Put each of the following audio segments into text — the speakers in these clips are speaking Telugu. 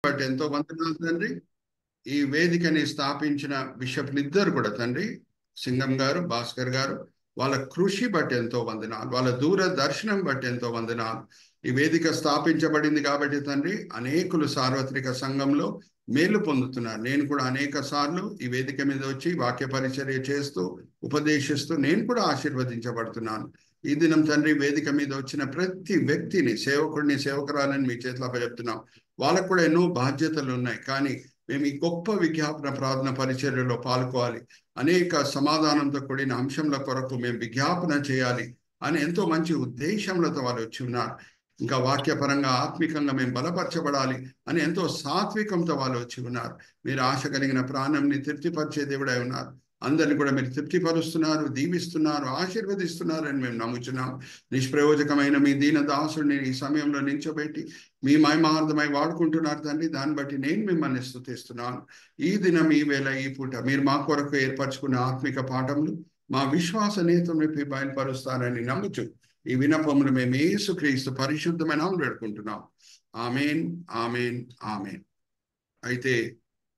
బట్ ఎంతో వందనాలు తండ్రి. ఈ వేదికని స్థాపించిన బిషప్లు ఇద్దరు కూడా తండ్రి, సింగం గారు, భాస్కర్ గారు, వాళ్ళ కృషి బట్టి ఎంతో వందనాలు, వాళ్ళ దూరదర్శనం బట్టి ఎంతో వందనాలు. ఈ వేదిక స్థాపించబడింది కాబట్టి తండ్రి, అనేకులు సార్వత్రిక సంఘంలో మేలు పొందుతున్నారు. నేను కూడా అనేక సార్లు ఈ వేదిక మీద వచ్చి వాక్య పరిచర్య చేస్తూ ఉపదేశిస్తూ నేను కూడా ఆశీర్వదించబడుతున్నాను. ఈ దినం తండ్రి వేదిక మీద వచ్చిన ప్రతి వ్యక్తిని, సేవకుడిని, సేవకురాలని మీ చేతిలో అప్పచెప్తున్నాం. వాళ్ళకు కూడా ఎన్నో బాధ్యతలు ఉన్నాయి, కానీ మేము ఈ గొప్ప విజ్ఞాపన ప్రార్థన పరిచర్యలో పాల్గొవాలి, అనేక సమాధానంతో కూడిన అంశంల కొరకు మేము విజ్ఞాపన చేయాలి అని ఎంతో మంచి ఉద్దేశంలతో వాళ్ళు వచ్చి ఉన్నారు. ఇంకా వాక్యపరంగా ఆత్మికంగా మేము బలపరచబడాలి అని ఎంతో సాత్వికంతో వాళ్ళు వచ్చి ఉన్నారు. మీరు ఆశ కలిగిన ప్రాణంని తృప్తిపరిచే దేవుడై ఉన్నారు. అందరిని కూడా మీరు తృప్తిపరుస్తున్నారు, దీవిస్తున్నారు, ఆశీర్వదిస్తున్నారు అని మేము నమ్ముచున్నాం. నిష్ప్రయోజకమైన మీ దీన దాసుడిని ఈ సమయంలో నించోబెట్టి మీ మహిమార్థమై వాడుకుంటున్నారు తండ్రి. దాన్ని బట్టి నేను మిమ్మల్ని స్తుతిస్తున్నాను. ఈ దినం, ఈ వేళ, ఈ పూట మీరు మా కొరకు ఏర్పరచుకున్న ఆత్మిక పాఠములు మా విశ్వాస నేతను బయలుపరుస్తారని నమ్ముచు ఈ వినపములు మేము యేసుక్రీస్తు పరిశుద్ధమైన వేడుకుంటున్నాం. ఆమేన్, ఆమేన్, ఆమేన్. అయితే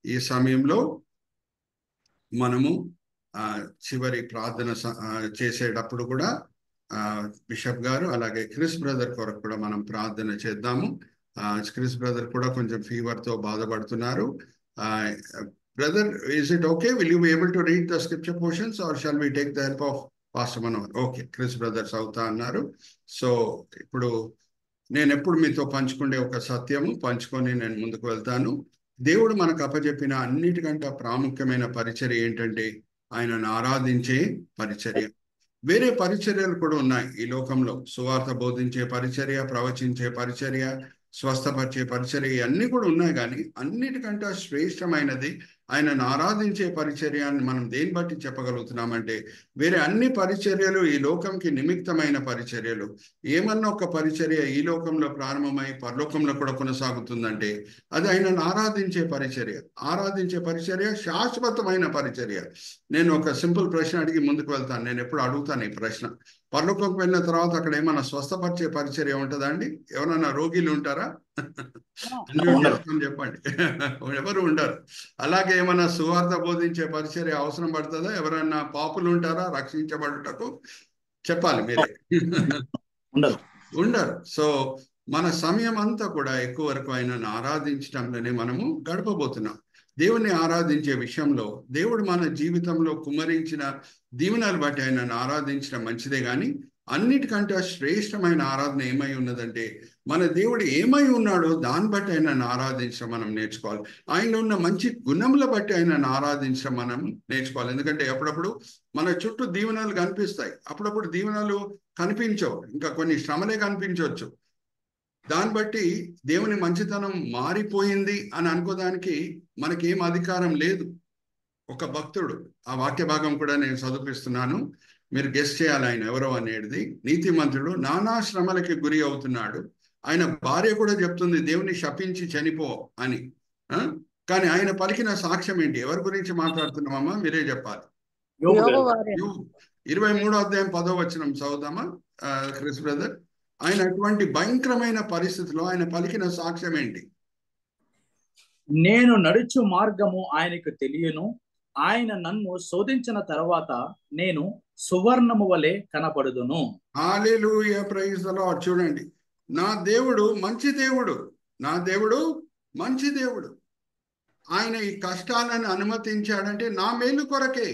ఈ సమయంలో మనము చివరి ప్రార్థన చేసేటప్పుడు కూడా బిషప్ గారు అలాగే క్రిస్ బ్రదర్ కొరకు కూడా మనం ప్రార్థన చేద్దాము. క్రిస్ బ్రదర్ కూడా కొంచెం ఫీవర్తో బాధపడుతున్నారు. Brother, is it okay? Will you be able to read the scripture portions or shall we take the help of pastor Manohar? Okay, క్రిస్ బ్రదర్స్ అవుతా అన్నారు. సో ఇప్పుడు నేను ఎప్పుడు మీతో పంచుకునే ఒక సత్యము పంచుకొని నేను ముందుకు వెళ్తాను. దేవుడు మనకు అప్పచెప్పిన అన్నిటికంటే ప్రాముఖ్యమైన పరిచర్య ఏంటంటే ఆయనను ఆరాధించే పరిచర్య. వేరే పరిచర్యలు కూడా ఉన్నాయి ఈ లోకంలో. సువార్త బోధించే పరిచర్య, ప్రవచించే పరిచర్య, స్వస్థపరిచే పరిచర్య, ఇవన్నీ కూడా ఉన్నాయి. కానీ అన్నిటికంటే శ్రేష్టమైనది ఆయనను ఆరాధించే పరిచర్య అని మనం దేన్ని బట్టి చెప్పగలుగుతున్నామంటే, వేరే అన్ని పరిచర్యలు ఈ లోకంకి నిమిత్తమైన పరిచర్యలు. ఏమన్నా ఒక పరిచర్య ఈ లోకంలో ప్రారంభమై పరలోకంలో కూడా కొనసాగుతుందంటే అది ఆయనను ఆరాధించే పరిచర్య. ఆరాధించే పరిచర్య శాశ్వతమైన పరిచర్య. నేను ఒక సింపుల్ ప్రశ్న అడిగి ముందుకు వెళ్తాను. నేను ఎప్పుడు అడుగుతాను ఈ ప్రశ్న. పరలోకంకి వెళ్ళిన తర్వాత అక్కడ ఏమన్నా స్వస్థపరిచే పరిచర్య ఉంటుందా అండి? ఎవరన్నా రోగిలు ఉంటారా? చెప్పండి. ఎవరు ఉండరు. అలాగే ఏమన్నా సువార్త బోధించే పరిచర్య అవసరం పడుతుందా? ఎవరన్నా పాపులు ఉంటారా రక్షించబడుటకు? చెప్పాలి మీరే. ఉండరు. సో మన సమయం అంతా కూడా ఎక్కువ వరకు ఆయనను ఆరాధించడంలోనే మనము గడపబోతున్నాం. దేవుణ్ణి ఆరాధించే విషయంలో దేవుడు మన జీవితంలో కుమ్మరించిన దీవెనలు బట్టి ఆయనను ఆరాధించడం మంచిదే. కానీ అన్నిటికంటే శ్రేష్టమైన ఆరాధన ఏమై ఉన్నదంటే, మన దేవుడు ఏమై ఉన్నాడో దాన్ని బట్టి ఆయనను ఆరాధించడం మనం నేర్చుకోవాలి. ఆయనలో ఉన్న మంచి గుణముల బట్టి ఆయనను ఆరాధించడం మనం నేర్చుకోవాలి. ఎందుకంటే అప్పుడప్పుడు మన చుట్టూ దీవెనలు కనిపిస్తాయి, అప్పుడప్పుడు దీవెనలు కనిపించవు, ఇంకా కొన్ని శ్రమలే కనిపించవచ్చు. దాన్ని బట్టి దేవుని మంచితనం మారిపోయింది అని అనుకోదానికి మనకేం అధికారం లేదు. ఒక భక్తుడు, ఆ వాక్య భాగం కూడా నేను చదివిస్తున్నాను, మీరు గెస్ చేయాలి ఆయన ఎవరో అనేది. నీతిమంతుడు నానా శ్రమలకి గురి అవుతున్నాడు. ఆయన భార్య కూడా చెప్తుంది దేవుని శపించి చనిపో అని. కానీ ఆయన పలికిన సాక్ష్యం ఏంటి? ఎవరి గురించి మాట్లాడుతున్నామమ్మా? మీరే చెప్పాలి. 23వ అధ్యాయం 10వ వచనం చదువుదామా క్రిస్ బ్రదర్? ఆయన అటువంటి భయంకరమైన పరిస్థితిలో ఆయన పలికిన సాక్ష్యం ఏంటి? నేను నడుచు మార్గము ఆయనకు తెలియను, ఆయన నన్ను శోధించిన తర్వాత నేను సువర్ణము వలె కనపడుదును. హల్లెలూయా, ప్రైజ్ ది లార్డ్. చూడండి, నా దేవుడు మంచి దేవుడు, నా దేవుడు మంచి దేవుడు. ఆయన ఈ కష్టాలను అనుమతించాడంటే నా మేలు కొరకే.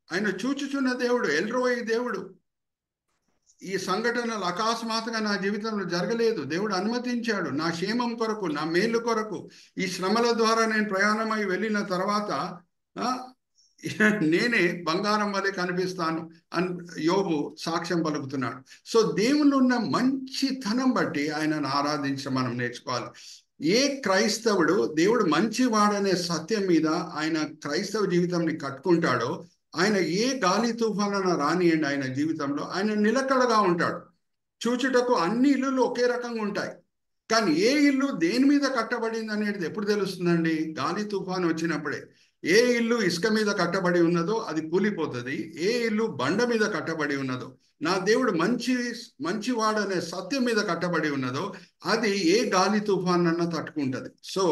ఆయన చూచుచున్న దేవుడు, ఎల్రోయి దేవుడు. ఈ సంఘటనలు అకస్మాత్తుగా నా జీవితంలో జరగలేదు. దేవుడు అనుమతించాడు నా క్షేమం కొరకు, నా మేలు కొరకు. ఈ శ్రమల ద్వారా నేను ప్రయాణమై వెళ్ళిన తర్వాత నేనే బంగారం వలె కనిపిస్తాను అని యోబు సాక్ష్యం పలుకుతున్నాడు. సో దేవుళ్ళు ఉన్న మంచితనం బట్టి ఆయనను ఆరాధించడం మనం నేర్చుకోవాలి. ఏ క్రైస్తవుడు దేవుడు మంచివాడనే సత్యం మీద ఆయన క్రైస్తవ జీవితాన్ని కట్టుకుంటాడో, ఆయన ఏ గాలి తుఫానన రానియండి ఆయన జీవితంలో ఆయన నిలకడగా ఉంటాడు. చూచుటకు అన్ని ఇల్లులు ఒకే రకంగా ఉంటాయి, కానీ ఏ ఇల్లు దేని మీద కట్టబడింది అనేది ఎప్పుడు తెలుస్తుందండి? గాలి తుఫాను వచ్చినప్పుడే. ఏ ఇల్లు ఇసుక మీద కట్టబడి ఉన్నదో అది కూలిపోతుంది, ఏ ఇల్లు బండ మీద కట్టబడి ఉన్నదో, నా దేవుడు మంచివాడనే సత్యం మీద కట్టబడి ఉన్నదో అది ఏ గాలి తుఫాన్ అన్నా తట్టుకుంటది. సో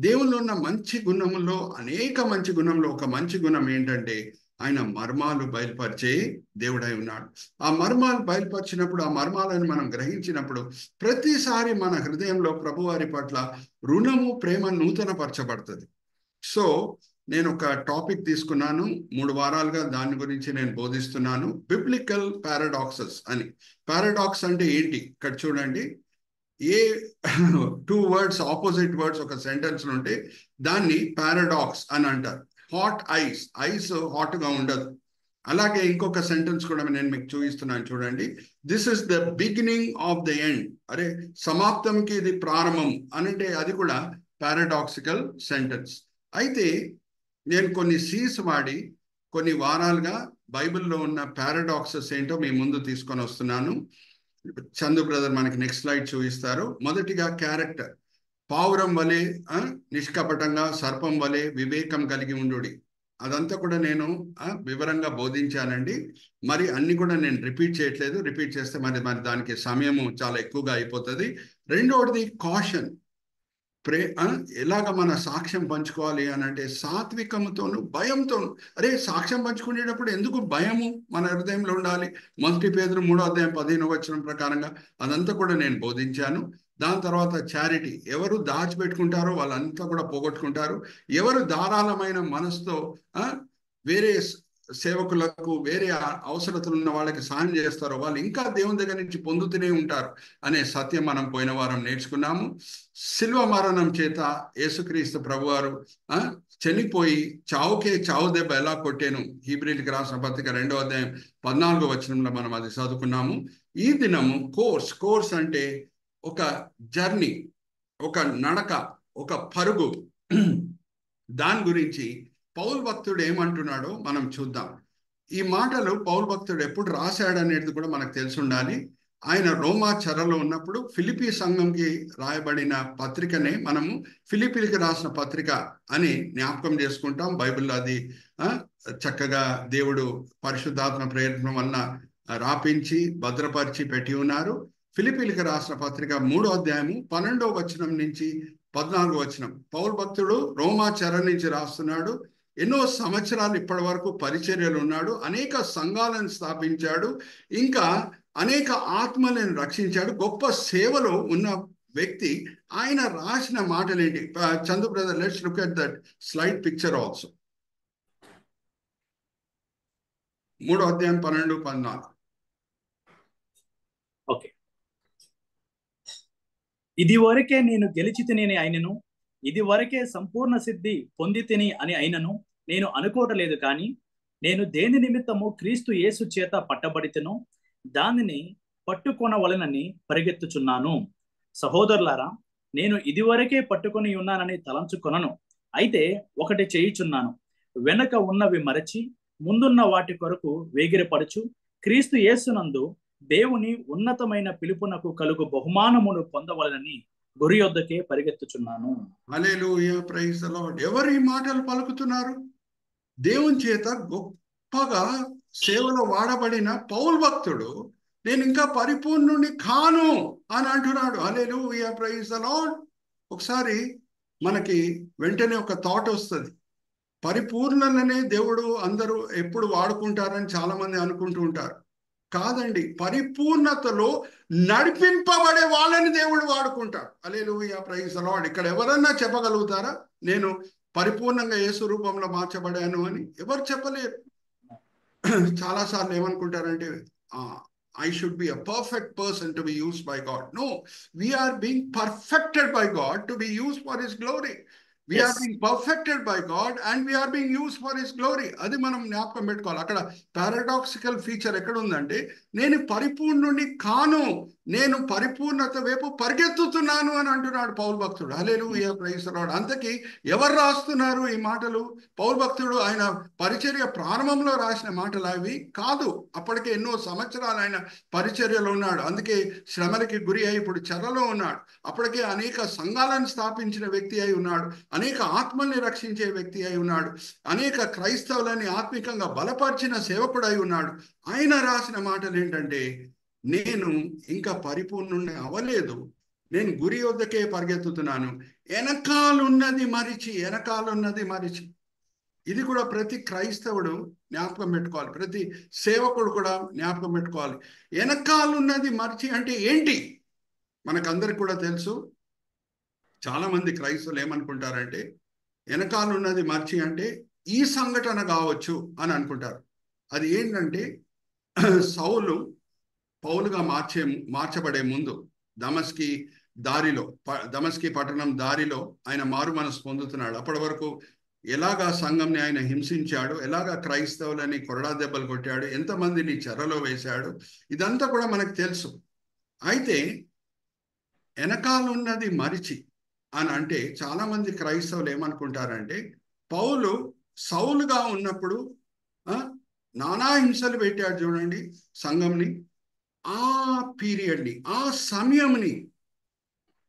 దేవుల్లో ఉన్న మంచి గుణములో అనేక మంచి గుణంలో ఒక మంచి గుణం ఏంటంటే ఆయన మర్మాలు బయలుపరిచే దేవుడై ఉన్నాడు. ఆ మర్మాలు బయలుపరిచినప్పుడు, ఆ మర్మాలను మనం గ్రహించినప్పుడు ప్రతిసారి మన హృదయంలో ప్రభువారి పట్ల రుణము, ప్రేమ నూతనపరచబడుతుంది. సో నేను ఒక టాపిక్ తీసుకున్నాను, 3 వారాలుగా దాని గురించి నేను బోధిస్తున్నాను. బిబ్లికల్ పారాడాక్సెస్ అని. పారాడాక్స్ అంటే ఏంటి? ఇక్కడ చూడండి, ఏ 2 వర్డ్స్, ఆపోజిట్ వర్డ్స్ ఒక సెంటెన్స్ ఉంటే దాన్ని పారాడాక్స్ అని అంటారు. హాట్ ఐస్, ఐస్ హాట్ గా ఉండదు. అలాగే ఇంకొక సెంటెన్స్ కూడా నేను మీకు చూపిస్తున్నాను చూడండి. This is the beginning of the end. అరే, సమాప్తంకి ఇది ప్రారంభం అనంటే అది కూడా పారాడాక్సికల్ సెంటెన్స్. అయితే నేను కొన్ని సీస్ వాడి కొన్ని వారాలుగా బైబిల్లో ఉన్న పారాడాక్సెస్ ఏంటో మీ ముందు తీసుకొని వస్తున్నాను. చందు బ్రదర్ మనకి నెక్స్ట్ స్లైడ్ చూపిస్తారు. మొదటిగా క్యారెక్టర్. పావురం వలె నిష్కపటంగా, సర్పం వలె వివేకం కలిగి ఉండుడి. అదంతా కూడా నేను వివరంగా బోధించానండి. మరి అన్ని కూడా నేను రిపీట్ చేయట్లేదు. రిపీట్ చేస్తే మరి దానికి సమయము చాలా ఎక్కువగా అయిపోతుంది. రెండవది కాషన్. ఎలాగ మన సాక్ష్యం పంచుకోవాలి అని అంటే సాత్వికముతోను, భయంతోను. అరే, సాక్ష్యం పంచుకునేటప్పుడు ఎందుకు భయము మన హృదయంలో ఉండాలి? 1 పేతురు 3:15 ప్రకారంగా అదంతా కూడా నేను బోధించాను. దాని తర్వాత చారిటీ. ఎవరు దాచిపెట్టుకుంటారో వాళ్ళంతా కూడా పోగొట్టుకుంటారు. ఎవరు ధారాళమైన మనసుతో వేరే సేవకులకు, వేరే అవసరతలు ఉన్న వాళ్ళకి సాయం చేస్తారో వాళ్ళు ఇంకా దేవుని దగ్గర నుంచి పొందుతూనే ఉంటారు అనే సత్యం మనం పోయిన వారం నేర్చుకున్నాము. శిల్వ మరణం చేత యేసుక్రీస్తు ప్రభువారు చనిపోయి చావుకే చావు దెబ్బ ఎలా కొట్టేను, హీబ్రీలకు రాసిన పత్రిక 2:14 మనం అది చదువుకున్నాము. ఈ దినము కోర్స్ అంటే ఒక జర్నీ, ఒక నడక, ఒక పరుగు. దాని గురించి పౌలు భక్తుడు ఏమంటున్నాడో మనం చూద్దాం. ఈ మాటలు పౌలు భక్తుడు ఎప్పుడు రాశాడనేది కూడా మనకు తెలిసి ఉండాలి. ఆయన రోమా చెరలో ఉన్నప్పుడు ఫిలిపి సంఘంకి రాయబడిన పత్రికనే మనము ఫిలిపిలకి రాసిన పత్రిక అని జ్ఞాపకం చేసుకుంటాం. బైబిల్లో అది చక్కగా దేవుడు పరిశుద్ధాత్మ ప్రేరణ వలన రాపించి భద్రపరిచి పెట్టి ఉన్నారు. ఫిలిపిలకి రాసిన పత్రిక 3:12 నుంచి 14 పౌలు భక్తుడు రోమా చెర నుంచి రాస్తున్నాడు. ఎన్నో సంవత్సరాలు ఇప్పటి వరకు పరిచర్యలు ఉన్నాడు. అనేక సంఘాలను స్థాపించాడు. ఇంకా అనేక ఆత్మలను రక్షించాడు. గొప్ప సేవలో ఉన్న వ్యక్తి. ఆయన రాసిన మాటలు ఏంటి? Chandu brother, let's look at that slide picture also. 3:12-14. Okay. ఇది వరకే నేను గెలిచి తిని అయినను, ఇది వరకే సంపూర్ణ సిద్ధి పొంది తిని అని అయినను నేను అనుకోవటలేదు. కానీ నేను దేని నిమిత్తము క్రీస్తు యేసు చేత పట్టబడితేనో దానిని పట్టుకొనవలెనని పరిగెత్తుచున్నాను. సహోదరులారా, నేను ఇదివరకే పట్టుకొని ఉన్నానని తలంచుకొనను. అయితే ఒకటి చేయుచున్నాను, వెనక ఉన్నవి మరచి ముందున్న వాటి కొరకు వేగిరపడుచు క్రీస్తు యేసునందు దేవుని ఉన్నతమైన పిలుపునకు కలుగు బహుమానమును పొందవలనని గురి యొద్దకే పరిగెత్తుచున్నాను. హల్లెలూయా, ప్రైజ్ ది లార్డ్. ఎవరు ఈ మాటలు పలుకుతున్నారు? దేవుని చేత గొప్పగా సేవలో వాడబడిన పౌలు భక్తుడు నేను ఇంకా పరిపూర్ణుని కాను అని అంటున్నాడు. హల్లెలూయా, ప్రైజ్ ది లార్డ్. ఒకసారి మనకి వెంటనే ఒక థాట్ వస్తుంది. పరిపూర్ణనే దేవుడు అందరూ ఎప్పుడు వాడుకుంటారని చాలా మంది అనుకుంటూ ఉంటారు. కాదండి, పరిపూర్ణతలో నడిపింపబడే వాళ్ళని దేవుడు వాడుకుంటాడు. హల్లెలూయా, ప్రైజ్ ది లార్డ్. ఇక్కడ ఎవరన్నా చెప్పగలుగుతారా నేను పరిపూర్ణంగా యేసు రూపంలో మార్చబడాను అని? ఎవరు చెప్పలేరు. చాలాసార్లు ఏమనుకుంటారంటే I should be a perfect person to be used by God. No, we are being perfected by God to be used for His glory. We are being perfected by God and we are being used for His glory. అది మనం జ్ఞాపకం పెట్టుకోవాలి. అక్కడ పారాడాక్సికల్ ఫీచర్ ఎక్కడ ఉందంటే, నేను పరిపూర్ణుని కాను, నేను పరిపూర్ణత వైపు పరిగెత్తుతున్నాను అని అంటున్నాడు పౌలు భక్తుడు. హల్లెలూయా, ప్రైజ్ ది లార్డ్. అంతకీ ఎవరు రాస్తున్నారు ఈ మాటలు? పౌలు భక్తుడు ఆయన పరిచర్య ప్రారంభంలో రాసిన మాటలు అవి కాదు. అప్పటికే ఎన్నో సంవత్సరాలు ఆయన పరిచర్యలో ఉన్నాడు. అందుకే శ్రమలకి గురి అయి ఇప్పుడు చెరలో ఉన్నాడు. అప్పటికే అనేక సంఘాలను స్థాపించిన వ్యక్తి అయి ఉన్నాడు. అనేక ఆత్మల్ని రక్షించే వ్యక్తి అయి ఉన్నాడు. అనేక క్రైస్తవులని ఆత్మికంగా బలపరిచిన సేవకుడై ఉన్నాడు. ఆయన రాసిన మాటలు ఏంటంటే, నేను ఇంకా పరిపూర్ణుని అవ్వలేదు, నేను గురి వద్దకే పరిగెత్తుతున్నాను, వెనకాలన్నది మరిచి. ఇది కూడా ప్రతి క్రైస్తవుడు జ్ఞాపకం పెట్టుకోవాలి, ప్రతి సేవకుడు కూడా జ్ఞాపకం పెట్టుకోవాలి. వెనకాలన్నది మరిచి అంటే ఏంటి? మనకందరికి కూడా తెలుసు. చాలా మంది క్రైస్తవులు ఏమనుకుంటారంటే వెనకాలన్నది మర్చి అంటే ఈ సంఘటన కావచ్చు అని అనుకుంటారు. అది ఏంటంటే సౌలు పౌలుగా మార్చబడే ముందు దమస్కి పట్టణం దారిలో ఆయన మారు మనసు పొందుతున్నాడు. అప్పటి వరకు ఎలాగా సంఘంని ఆయన హింసించాడు, ఎలాగా క్రైస్తవులని కొరడా దెబ్బలు కొట్టాడు, ఎంతమందిని చెరలో వేశాడు, ఇదంతా కూడా మనకు తెలుసు. అయితే వెనకాలన్నది మరిచి అని అంటే చాలా మంది క్రైస్తవులు ఏమనుకుంటారంటే పౌలు సౌలుగా ఉన్నప్పుడు నానా హింసలు పెట్టాడు చూడండి సంఘంని, ఆ పీరియడ్ని, ఆ సమయంని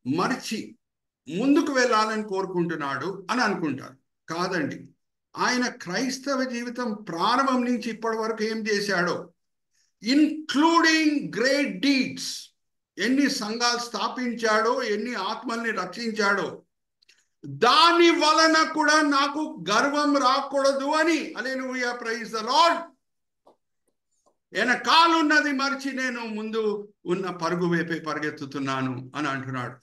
మరిచి ముందుకు వెళ్ళాలని కోరుకుంటున్నాడు అని అనుకుంటారు. కాదండి, ఆయన క్రైస్తవ జీవితం ప్రారంభం నుంచి ఇప్పటి వరకు ఏం చేశాడో, ఇన్క్లూడింగ్ గ్రేట్ డీడ్స్, ఎన్ని సంఘాలు స్థాపించాడో, ఎన్ని ఆత్మల్ని రక్షించాడో, దాని వలన కూడా నాకు గర్వం రాకూడదు అని, హల్లెలూయా, ప్రైజ్ ద లార్డ్, వెనకాలన్నది మరిచి నేను ముందు ఉన్న పరుగు వైపే పరిగెత్తుతున్నాను అని అంటున్నాడు.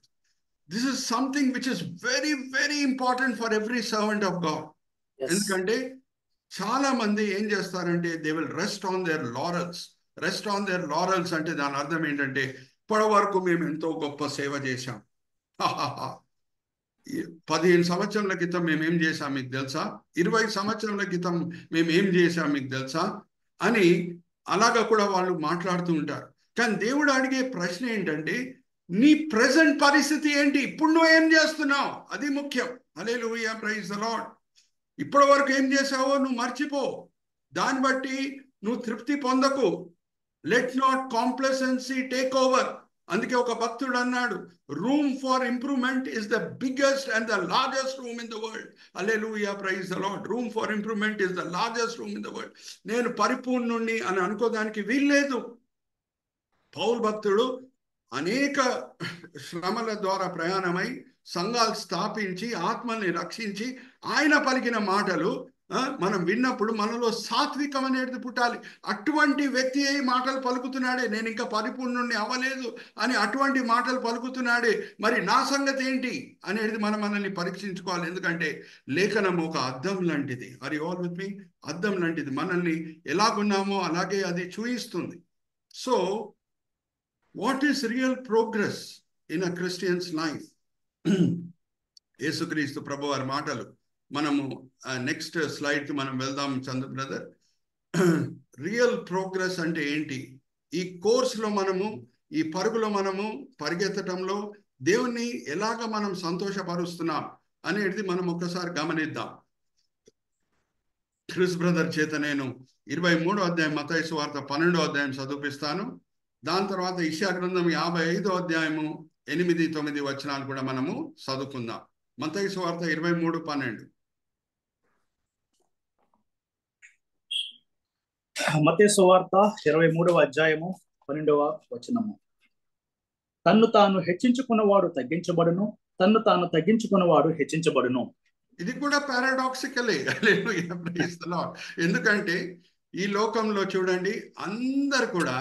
This is something which is very very important for every servant of God. ఎందుకంటే చాలా మంది ఏం చేస్తారంటే they will rest on their laurels అంటే దాని అర్థం ఏంటంటే ఇప్పటి వరకు మేము ఎంతో గొప్ప సేవ చేశాం, 15 సంవత్సరాల క్రితం మేమేం చేశాం మీకు తెలుసా, 20 సంవత్సరాల క్రితం మేమేం చేశాం మీకు తెలుసా అని అలాగా కూడా వాళ్ళు మాట్లాడుతూ ఉంటారు. కానీ దేవుడు అడిగే ప్రశ్న ఏంటంటే నీ ప్రెజెంట్ పరిస్థితి ఏంటి, ఇప్పుడు నువ్వు ఏం చేస్తున్నావు, అది ముఖ్యం. హల్లెలూయా, ప్రైజ్ ద లార్డ్. ఇప్పటి వరకు ఏం చేసావో నువ్వు మర్చిపో, దాన్ని బట్టి నువ్వు తృప్తి పొందకు. Let not complacency take over. అందుకే ఒక భక్తుడు అన్నాడు, room for improvement is the biggest and the largest room in the world. Hallelujah, praise the Lord. Room for improvement is the largest room in the world. నేను పరిపూర్ణుణ్ణి అని అనుకోదానికి వీల్లేదు. పౌలు భక్తుడు అనేక శ్రమల ద్వారా ప్రయాణమై సంఘాలు స్థాపించి ఆత్మల్ని రక్షించి ఆయన పలికిన మాటలు మనం విన్నప్పుడు మనలో సాత్వికం అనేది పుట్టాలి. అటువంటి వ్యక్తి ఏ మాటలు పలుకుతున్నాడే, నేను ఇంకా పరిపూర్ణుణ్ణి అవ్వలేదు అని అటువంటి మాటలు పలుకుతున్నాడే, మరి నా సంగతి ఏంటి అనేది మనల్ని పరీక్షించుకోవాలి. ఎందుకంటే లేఖనం ఒక అద్దం లాంటిది. Are you all with me? అద్దం లాంటిది, మనల్ని ఎలాగున్నామో అలాగే అది చూయిస్తుంది. So what is real progress in a Christian's life? యేసుక్రీస్తు ప్రభు వారి మాటలు మనము నెక్స్ట్ స్లైడ్కి మనం వెళ్దాం చందు బ్రదర్. రియల్ ప్రోగ్రెస్ అంటే ఏంటి? ఈ కోర్సులో మనము, ఈ పరుగులో మనము పరిగెత్తడంలో దేవుణ్ణి ఎలాగ మనం సంతోషపరుస్తున్నాం అనేది మనం ఒక్కసారి గమనిద్దాం. క్రిస్ బ్రదర్ చేత నేను 23వ అధ్యాయం మత్తయి సువార్త 12వ అధ్యాయం చదివిస్తాను. దాని తర్వాత యెషయా గ్రంథం 55వ అధ్యాయము 8-9 వచనాలు కూడా మనము చదువుకుందాం. మత్తయి సువార్త 23:12. మత్తయి సువార్త 23వ అధ్యాయము 12వ వచనము. తన్ను తాను హెచ్చించుకున్నవాడు తగ్గించబడును, తన్ను తాను తగ్గించుకున్నవాడు హెచ్చించబడును. ఇది కూడా పారాడాక్సికలే. ఎందుకంటే ఈ లోకంలో చూడండి, అందరు కూడా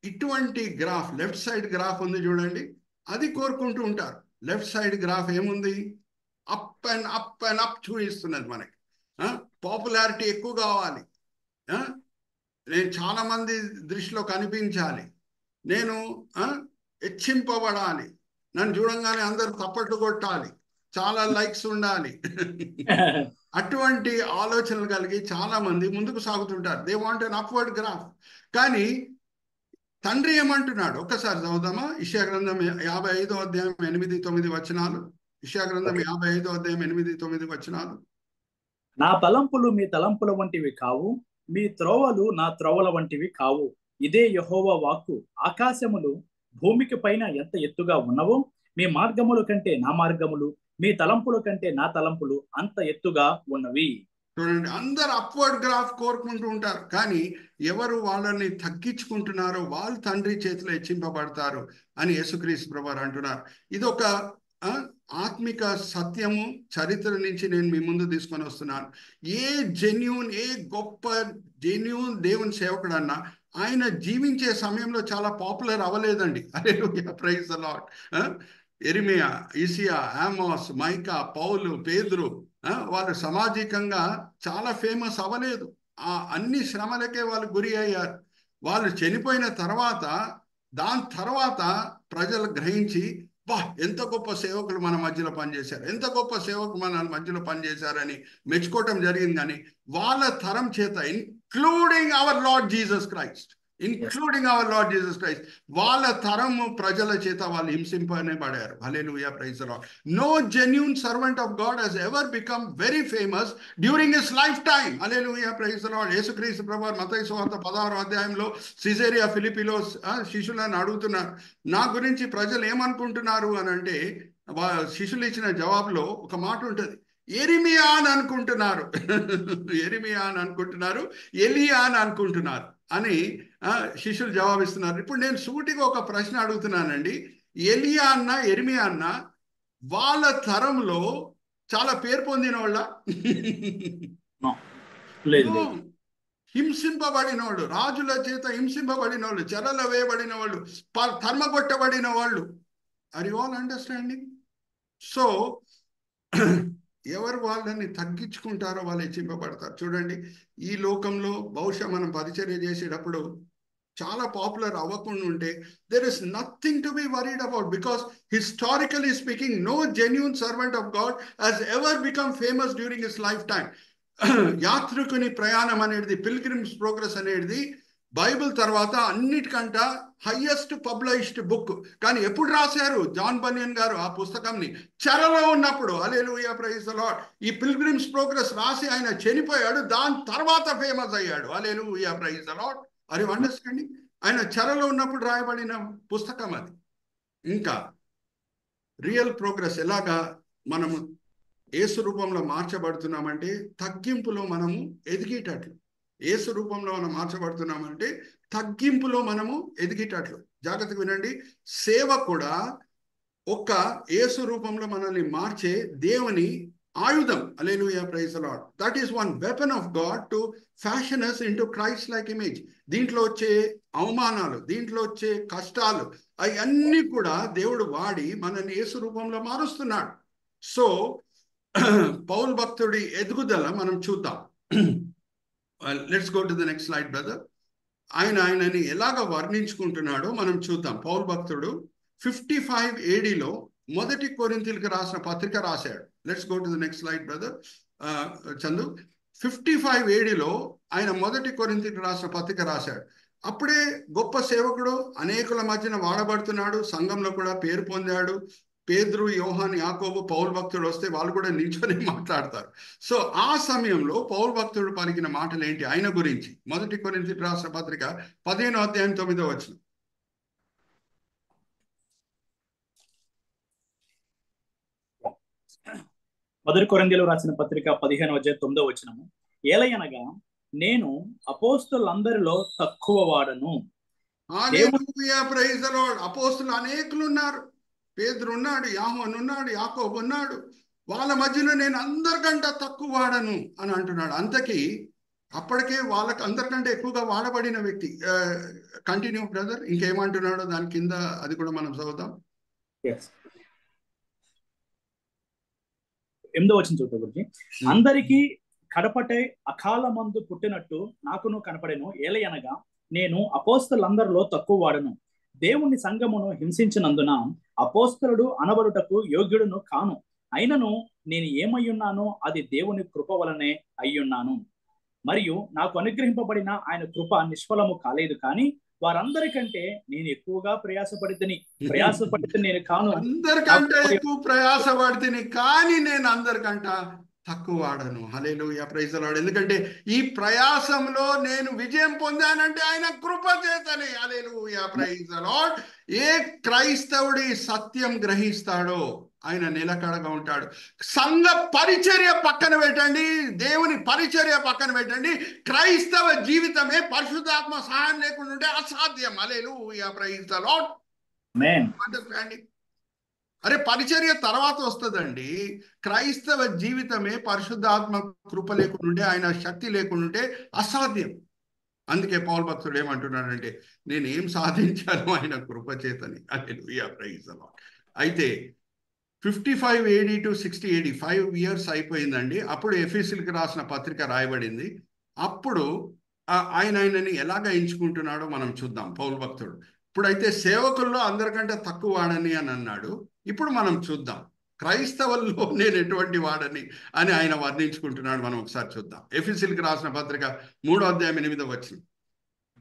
ఇటువంటి గ్రాఫ్, లెఫ్ట్ సైడ్ గ్రాఫ్ ఉంది చూడండి, అది కోరుకుంటూ ఉంటారు. లెఫ్ట్ సైడ్ గ్రాఫ్ ఏముంది? Up and up and up చూపిస్తున్నది మనకి. పాపులారిటీ ఎక్కువ కావాలి, నేను చాలా మంది దృష్టిలో కనిపించాలి, నేను హెచ్చింపబడాలి, నన్ను చూడంగానే అందరు తప్పట్లు కొట్టాలి, చాలా లైక్స్ ఉండాలి. అటువంటి ఆలోచనలు కలిగి చాలా మంది ముందుకు సాగుతుంటారు. They want an upward graph. కానీ తండ్రి ఏమంటున్నాడు ఒక్కసారి చదువుదామా? యెషయా గ్రంథం 55వ అధ్యాయం 8-9 వచనాలు. యెషయా గ్రంథం 55వ అధ్యాయం 8-9 వచనాలు. నా తలంపులు మీ తలంపుల వంటివి కావు, మీ త్రోవలు నా త్రోవల వంటివి కావు. ఇదే యెహోవా వాక్కు. ఆకాశములు భూమికి పైన ఎంత ఎత్తుగా ఉన్నవో, మీ మార్గముల కంటే నా మార్గములు, మీ తలంపుల కంటే నా తలంపులు అంత ఎత్తుగా ఉన్నవి. చూడండి, అందరు అప్వర్డ్ గ్రాఫ్ కోరుకుంటూ ఉంటారు, కానీ ఎవరు వాళ్ళని తగ్గించుకుంటున్నారో వాళ్ళు తండ్రి చేతిలో హెచ్చింపబడతారు అని యేసుక్రీస్తు ప్రభువారు అంటున్నారు. ఇది ఒక ఆత్మిక సత్యము చరిత్ర నుంచి నేను మీ ముందు తీసుకొని వస్తున్నాను. ఏ గొప్ప జెన్యూన్ దేవుని సేవకుడన్నా ఆయన జీవించే సమయంలో చాలా పాపులర్ అవ్వలేదండి. Hallelujah, praise the Lord. Jeremiah, Isaiah, Amos, Micah, పౌలు, పేతురు వాళ్ళు సామాజికంగా చాలా ఫేమస్ అవ్వలేదు. అన్ని శ్రమలకే వాళ్ళు గురి అయ్యారు. వాళ్ళు చనిపోయిన తర్వాత దాని తర్వాత ప్రజలు గ్రహించి, వా, ఎంత గొప్ప సేవకులు మన మధ్యలో పనిచేశారు, ఎంత గొప్ప సేవకులు మన మధ్యలో పనిచేశారని మెచ్చుకోవటం జరిగింది. కానీ వాళ్ళ తరం చేత, including our Lord Jesus Christ, వాళ్ళ తరము ప్రజల చేత వాళ్ళు హింసింపబడారు. Hallelujah, praise the Lord. No genuine servant of God has ever become very famous during his life time. Hallelujah, praise the Lord. యేసుక్రీస్తు ప్రభువారు మత్తయి సువార్త 16వ అధ్యాయంలో సిజేరియా ఫిలిప్పీలో శిష్యులను అడుగుతున్నారు, నా గురించి ప్రజలు ఏమనుకుంటున్నారు అని అంటే, శిష్యులు ఇచ్చిన జవాబులో ఒక మాట ఉంటుంది, ఎరిమియా అని అనుకుంటున్నారు, ఎరిమియా అని అనుకుంటున్నారు, ఎలియా అని అనుకుంటున్నారు అని శిష్యులు జవాబిస్తున్నారు. ఇప్పుడు నేను సూటిగా ఒక ప్రశ్న అడుగుతున్నానండి, ఎలియా అన్న ఎరిమియా అన్న వాళ్ళ తరంలో చాలా పేరు పొందిన వాళ్ళ? హింసింపబడిన వాళ్ళు, రాజుల చేత హింసింపబడిన వాళ్ళు, చెరల వేయబడిన వాళ్ళు, తర్మగొట్టబడిన వాళ్ళు. Are you all understanding? So ఎవరు వాళ్ళని తగ్గించుకుంటారో వాళ్ళు హెచ్చింపబడతారు. చూడండి, ఈ లోకంలో బహుశా మనం పరిచర్య చేసేటప్పుడు చాలా పాపులర్ అవ్వకుండా ఉంటే there is nothing to be worried about, because historically speaking no genuine servant of God has ever become famous during his lifetime. యాత్రికుని ప్రయాణం అనేది, పిల్గ్రిమ్స్ ప్రోగ్రెస్ అనేది బైబిల్ తర్వాత అన్నిటికంట హైయెస్ట్ పబ్లిష్డ్ బుక్. కానీ ఎప్పుడు రాశారు జాన్ బనియన్ గారు ఆ పుస్తకంని? చెరలో ఉన్నప్పుడు. Hallelujah, praise the Lord. ఈ పిల్గ్రిమ్స్ ప్రోగ్రెస్ రాసి ఆయన చనిపోయాడు, దాని తర్వాత ఫేమస్ అయ్యాడు. Hallelujah, praise the Lord. Are you understanding? ఆయన చెరలో ఉన్నప్పుడు రాయబడిన పుస్తకం అది. ఇంకా రియల్ ప్రోగ్రెస్ ఎలాగా మనము యేసు రూపంలో మార్చబడుతున్నామంటే, తగ్గింపులో మనము ఎదిగేటట్లు. యేసు రూపంలో మనం మార్చబడుతున్నామంటే తగ్గింపులో మనము ఎదిగేటట్లు. జాగ్రత్తగా వినండి, సేవ కూడా ఒక యేసు రూపంలో మనల్ని మార్చే దేవుని ఆయుధం. Hallelujah, praise the Lord. That is one weapon of God to fashion us into Christ like image. దీంట్లో వచ్చే అవమానాలు, దీంట్లో వచ్చే కష్టాలు, అవన్నీ కూడా దేవుడు వాడి మనల్ని యేసు రూపంలో మారుస్తున్నాడు. సో పౌలు భక్తుడి ఎదుగుదల మనం చూద్దాం. Let's go to the next slide brother. ఆయనని ఎలాగ వర్ణించుకుంటున్నాడో మనం చూద్దాం. పౌలు భక్తుడు 55 ADలో మొదటి కొరింథీయులకు రాసిన పత్రిక రాశాడు. Let's go to the next slide brother Chandu. 55 ADలో ఆయన మొదటి కొరింథీయులకు రాసిన పత్రిక రాశాడు. అప్పుడే గొప్ప సేవకుడు, అనేకుల మధ్యన వాడబడుతున్నాడు, సంఘంలో కూడా పేరు పొందాడు. పేతురు, యోహాను, యాకోబు, పౌలు భక్తుడు వస్తే వాళ్ళు కూడా నిల్చొని మాట్లాడతారు. సో ఆ సమయంలో పౌలు భక్తుడు పలికిన మాటలు ఏంటి ఆయన గురించి? మొదటి కొరింథీయులకు రాసిన పత్రిక 15వ అధ్యాయం 9వ వచనం. మొదటి కొరింథీయులకు రాసిన పత్రిక 15వ అధ్యాయం 9వ వచనము, ఏలయనగా నేను అపోస్తలులందరిలో తక్కువ వాడను. హల్లెలూయా, ప్రైజ్ ది లార్డ్. అపోస్తలు అనేకులు ఉన్నారు. పేతురు ఉన్నాడు, యోహాను ఉన్నాడు, యాకోబు ఉన్నాడు. వాళ్ళ మధ్యలో నేను అందరికంటే తక్కువ వాడను అని అంటున్నాడు. అంతకీ అప్పటికే వాళ్ళకి అందరికంటే ఎక్కువగా వాడబడిన వ్యక్తి. కంటిన్యూ బ్రదర్, ఇంకేమంటున్నాడో దాని కింద అది కూడా మనం చదువుతాం. 8వ వచనం చదువుతా గురించి. అందరికీ కడపటే అకాల మందు పుట్టినట్టు నాకును కనపడెను. ఏలయనగా నేను అపోస్తలులందరిలో తక్కువ వాడను. దేవుని సంఘమును హింసించినందున అపోస్తలుడు అనబడుటకు యోగ్యుడును కాను. అయినను నేను ఏమయ్యున్నానో అది దేవుని కృప వలనే అయ్యున్నాను. మరియు నాకు అనుగ్రహింపబడిన ఆయన కృప నిష్ఫలము కాలేదు. కానీ వారందరికంటే నేను ఎక్కువగా ప్రయాసపడితిని నేను కాను. అందరికంటే ఎక్కువ ప్రయాసపడితిని, కానీ నేను అందరికంటే తక్కువ వాడను. హల్లెలూయా, ప్రైజ్ ది లార్డ్. ఎందుకంటే ఈ ప్రయాసంలో నేను విజయం పొందానంటే ఆయన కృప చేతనే. హల్లెలూయా, ప్రైజ్ ది లార్డ్. ఏ క్రైస్తవుడి సత్యం గ్రహిస్తాడో, ఆయన నిలకడగా ఉంటాడు. సంఘ పరిచర్య పక్కన పెట్టండి, దేవుని పరిచర్య పక్కన పెట్టండి, క్రైస్తవ జీవితమే పరిశుద్ధాత్మ సహాయం లేకుండా ఉంటే అసాధ్యం. హల్లెలూయా, ప్రైజ్ ద లార్డ్. అండర్స్టాండింగ్. అరే పరిచర్య తర్వాత వస్తుందండి. క్రైస్తవ జీవితమే పరిశుద్ధాత్మ కృప లేకుంటే, ఆయన శక్తి లేకుంటే అసాధ్యం. అందుకే పౌలు భక్తుడు ఏమంటున్నాడంటే, నేను ఏం సాధించాను ఆయన కృప చేతని. హల్లెలూయా, ప్రైజ్ ద లార్డ్. అయితే 55 AD to 60 AD 5 years అయిపోయిందండి. అప్పుడు ఎఫెసీయులకు రాసిన పత్రిక రాయబడింది. అప్పుడు ఆయనని ఎలాగ ఎంచుకుంటున్నాడో మనం చూద్దాం. పౌలు భక్తుడు ఇప్పుడైతే సేవకుల్లో అందరికంటే తక్కువ వాడని అని అన్నాడు. ఇప్పుడు మనం చూద్దాం క్రైస్తవుల్లో నేను ఎటువంటి వాడని అని ఆయన వర్ణించుకుంటున్నాడు. మనం ఒకసారి చూద్దాం. ఎఫెసీయులకు రాసిన పత్రిక 3:8.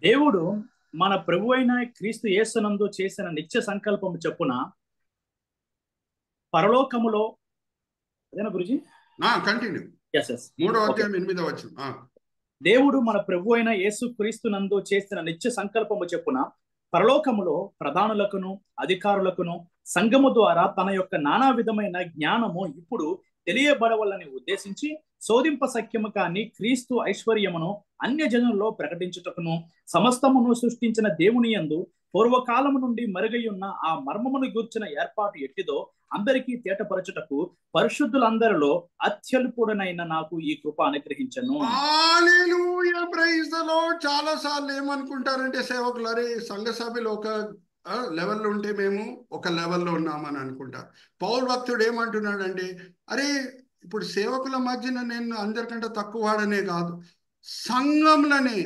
దేవుడు మన ప్రభు అయిన క్రీస్తు యేసునందు చేసిన నిత్య సంకల్పము చొప్పున పరలోకములో, అదేనా గురుజీ? కంటిన్యూ. 3:8. దేవుడు మన ప్రభు అయిన యేసు క్రీస్తునందు చేసిన నిత్య సంకల్పము చొప్పున పరలోకములో ప్రధానులకును అధికారులకును సంఘము ద్వారా తన యొక్క నానా విధమైన జ్ఞానము ఇప్పుడు తెలియబడవలని ఉద్దేశించి శోధింప సఖ్యము కాని క్రీస్తు ఐశ్వర్యమును అన్య జనుల్లో ప్రకటించుటకును సమస్తమును సృష్టించిన దేవుని యందు పూర్వకాలము నుండి మరుగయున్న ఆ మర్మమును గూర్చిన ఏర్పాటు ఎట్టిదో అందరికీ తేటపరచుటకు పరిశుద్ధులందరిలో అత్యల్పుడనైన నాకు ఈ కృప అనుగ్రహించను. హల్లెలూయా, ప్రైజ్ ది లార్డ్. చాలా సార్లు ఏమనుకుంటారంటే సేవకులు, అరే సంఘ సభ్యులు ఒక లెవెల్లో ఉంటే మేము ఒక లెవెల్లో ఉన్నామని అనుకుంటారు. పౌలు భక్తుడు ఏమంటున్నాడంటే, అరే ఇప్పుడు సేవకుల మధ్యన నేను అందరికంటే తక్కువ వాడనే కాదు, సంఘంలోనే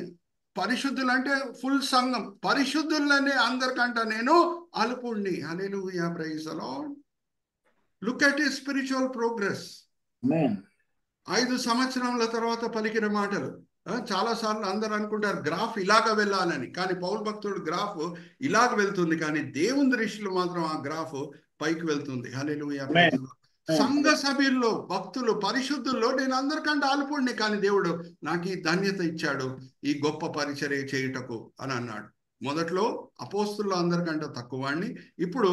పరిశుద్ధులు అంటే ఫుల్ సంఘం, పరిశుద్ధులనే అందరికంటే నేను అల్పుణ్ణి. Hallelujah, praise the Lord. Look at his spiritual progress. 5 సంవత్సరాల తర్వాత పలికిన మాటలు. చాలా సార్లు అందరు అనుకుంటారు గ్రాఫ్ ఇలాగ వెళ్ళాలని, కానీ పౌలు భక్తుడు గ్రాఫ్ ఇలాగ వెళ్తుంది, కానీ దేవుని దృష్టిలో మాత్రం ఆ గ్రాఫ్ పైకి వెళ్తుంది. హల్లెలూయా. సంఘ సభ్యుల్లో భక్తులు పరిశుద్ధుల్లో నేను అందరికంటే అల్పుణ్ణి, కానీ దేవుడు నాకు ఈ ధన్యత ఇచ్చాడు ఈ గొప్ప పరిచర్య చేయుటకు అని అన్నాడు. మొదట్లో అపోస్తుల్లో అందరికంటే తక్కువాడిని, ఇప్పుడు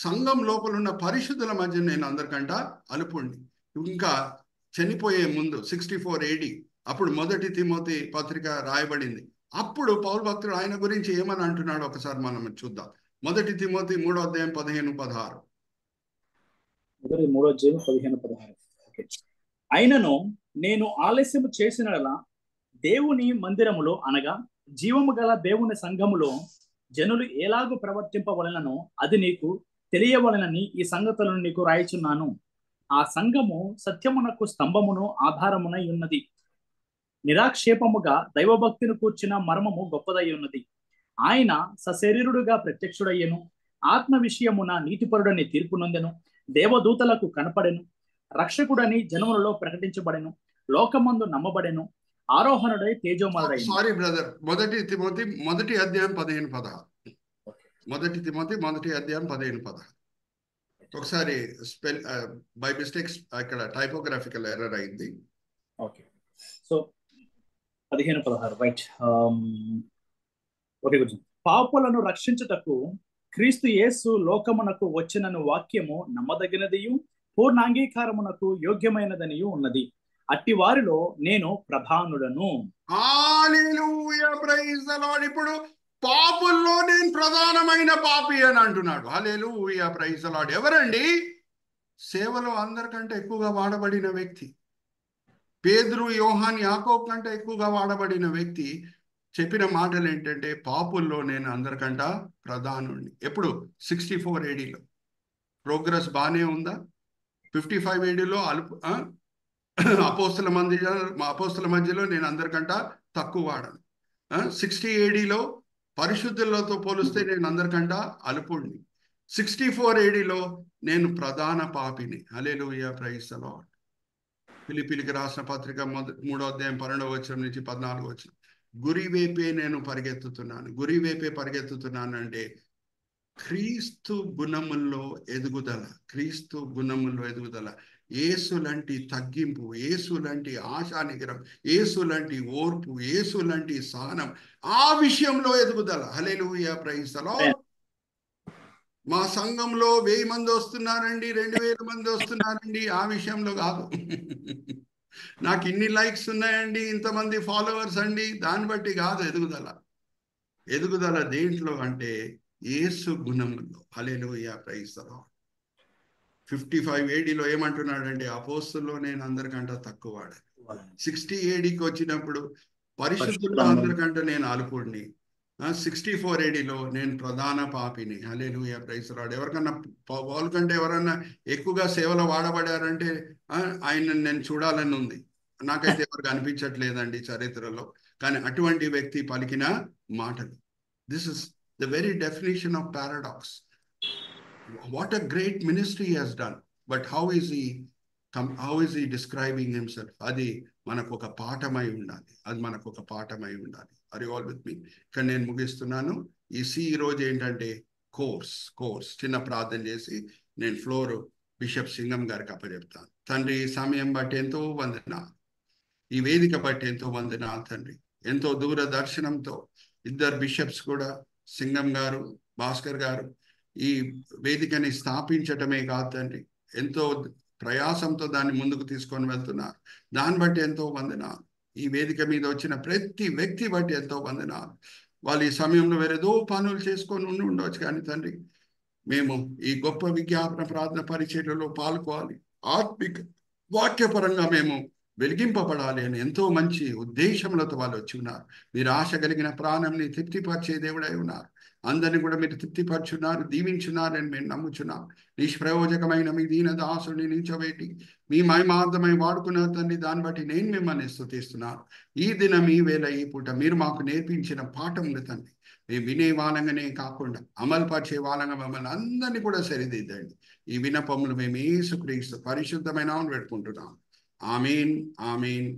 సంఘం లోపల ఉన్న పరిశుద్ధుల మధ్య నేను అందరికంటే అల్పుణ్ణి. ఇంకా చనిపోయే ముందు 64 AD అప్పుడు 1 తిమోతి పత్రిక రాయబడింది. అప్పుడు పౌలు భక్తుడు ఆయన గురించి ఏమని అంటున్నాడు ఒకసారి మనం చూద్దాం. 1 తిమోతి 3:15-16. అయినను నేను ఆలస్యము చేసినలా దేవుని మందిరములో అనగా జీవము గల దేవుని సంఘములో జనులు ఎలాగూ ప్రవర్తింపవలనో అది నీకు తెలియవలనని ఈ సంగతులను నీకు రాయిచున్నాను. ఆ సంఘము సత్యమునకు స్తంభమును ఆధారమునై ఉన్నది. నిరాక్షేపముగా దైవభక్తిని కూర్చిన మర్మము గొప్పదై ఉన్నది. ఆయన సశరీరుడుగా ప్రత్యక్షుడయ్యను, ఆత్మ విషయమున నీతిపరుడని తీర్పు నొందెను, దేవదూతలకు కనపడెను, రక్షకుడని జనములలో ప్రకటించబడెను, లోకమందు నమ్మబడెను, ఆరోహణుడై తేజోమరుడై. సారీ బ్రదర్, 1 తిమోతి 1:15-16. 1 తిమోతి 1:15-16. ఒకసారి స్పెల్ బై మిస్టేక్స్ ఇక్కడ టైపోగ్రాఫికల్ ఎర్రర్ అయింది. Okay, so 15-16 right. ఓకే గురించి, పాపులను రక్షించుటకు క్రీస్తు యేసు లోకమునకు వచ్చినను వాక్యము నమ్మదగినదియు పూర్ణాంగీకారమునకు యోగ్యమైనదనియు ఉన్నది. అట్టి వారిలో నేను ప్రధానుడను. హల్లెలూయా, ప్రైజ్ ది లార్డ్. ఇప్పుడు పాపుల్లో నేను ప్రధానమైన పాపి అని అంటున్నాడు. హల్లెలూయా, ప్రైజ్ ది లార్డ్. ఎవరండి? సేవలో అందరికంటే ఎక్కువగా వాడబడిన వ్యక్తి, పేతురు, యోహాన్, యాకోబు కంటే ఎక్కువగా వాడబడిన వ్యక్తి చెప్పిన మాటలు ఏంటంటే, పాపుల్లో నేను అందరికంటే ప్రధానుడిని. ఎప్పుడు? 64 ADలో. ప్రోగ్రెస్ బాగానే ఉందా? 55 ADలో అపోస్తుల మధ్యలో నేను అందరికంటే తక్కువ వాడను. 60 ADలో పరిశుద్ధులతో పోలిస్తే నేను అందరికంటే అల్పుడిని. 64 ADలో నేను ప్రధాన పాపిని. హల్లెలూయా, ప్రైజ్ ది లార్డ్. ఫిలిప్పీయులకు రాసిన పత్రిక 3:12-14 గురివైపే నేను పరిగెత్తుతున్నాను. గురివైపే పరిగెత్తుతున్నాను అంటే క్రీస్తు గుణముల్లో ఎదుగుదల, క్రీస్తు గుణముల్లో ఎదుగుదల. యేసు లాంటి తగ్గింపు, యేసు లాంటి ఆశా నిగ్రహం, యేసు లాంటి ఓర్పు, యేసు లాంటి సహనం, ఆ విషయంలో ఎదుగుదల. హల్లెలూయా, ప్రైజ్ ది లార్డ్. మా సంఘంలో 1000 మంది వస్తున్నారండి, 2000 మంది వస్తున్నారండి, ఆ విషయంలో కాదు. నాకు ఇన్ని లైక్స్ ఉన్నాయండి, ఇంతమంది ఫాలోవర్స్ అండి, దాన్ని బట్టి కాదు ఎదుగుదల. ఎదుగుదల దేంట్లో అంటే యేసు గుణములో. హల్లెలూయా, ప్రైజ్ ది లార్డ్. 55 ఏడీలో ఏమంటున్నాడంటే, అపోస్తుల్లో నేను అందరికంటే తక్కువ వాడు. 60 ఏడీకి వచ్చినప్పుడు పరిశుద్ధుల్లో అందరికంటే నేను అల్పుడిని. 64 ఏడీలో నేను ప్రధాన పాపిని. హల్లెలూయా, ప్రైజ్ ది లార్డ్. ఎవరికన్నా పౌలు కంటే ఎవరన్నా ఎక్కువగా సేవలో వాడబడారంటే ఆయన నేను చూడాలని ఉంది. నాకైతే ఎవరికి అనిపించట్లేదండి చరిత్రలో. కానీ అటువంటి వ్యక్తి పలికిన మాటలు. This is the very definition of paradox. What a great ministry he has done, but how is he describing himself? అది మనకు ఒక పాఠమై ఉండాలి. అది మనకు ఒక పాఠమై ఉండాలి. ఆర్ యు ఆల్ విత్ మీ? కానీ నేను ముగిస్తున్నాను. ఈ రోజు ఏంటంటే కోర్స్ చిన్న ప్రార్థన చేసి నేను ఫ్లోర్ బిషప్ సింగం గారికి అప్పచెప్తాను. తండ్రి, ఈ సమయం బట్టి ఎంతో వందనాలు, ఈ వేదిక బట్టి ఎంతో వందనాలు తండ్రి. ఎంతో దూరదర్శనంతో ఇద్దరు బిషప్స్ కూడా, సింగం గారు, భాస్కర్ గారు, ఈ వేదికని స్థాపించటమే కాదు తండ్రి, ఎంతో ప్రయాసంతో దాన్ని ముందుకు తీసుకొని వెళ్తున్నారు. దాన్ని బట్టి ఎంతో వందనాలు. ఈ వేదిక మీద వచ్చిన ప్రతి వ్యక్తి బట్టి ఎంతో వందనాలు. వాళ్ళు ఈ సమయంలో వేరేదో పనులు చేసుకొని ఉండవచ్చు, కానీ తండ్రి మేము ఈ గొప్ప విజ్ఞాపన ప్రార్థన పరిచర్యలో పాల్గొవాలి, ఆత్మిక వాక్యపరంగా మేము వెలిగింపబడాలి అని ఎంతో మంచి ఉద్దేశములతో వాళ్ళు వచ్చి ఉన్నారు. మీరు ఆశ కలిగిన ప్రాణంని తృప్తిపరిచే దేవుడై ఉన్నారు. అందరినీ కూడా మీరు తృప్తిపరచున్నారు, దీవించున్నారని మేము నమ్ముచున్నాం. నిష్ప్రయోజకమైన మీ దీన దాసుని నిల్చోబెట్టి మీ మహిమార్థమై వాడుకున్నారు తండ్రి. దాన్ని బట్టి నేను మిమ్మల్ని స్తుతిస్తున్నాను. ఈ దినం, ఈ వేళ, ఈ పూట మీరు మాకు నేర్పించిన పాఠములు తండ్రి, మేము వినే వాళ్ళంగానే కాకుండా అమలుపరిచే వాళ్ళంగా మమ్మల్ని అందరినీ కూడా సరిదిద్దండి. ఈ వినపములు మేము యేసుక్రీస్తు పరిశుద్ధమైన పెట్టుకుంటున్నాం. ఆమేన్, ఆమేన్,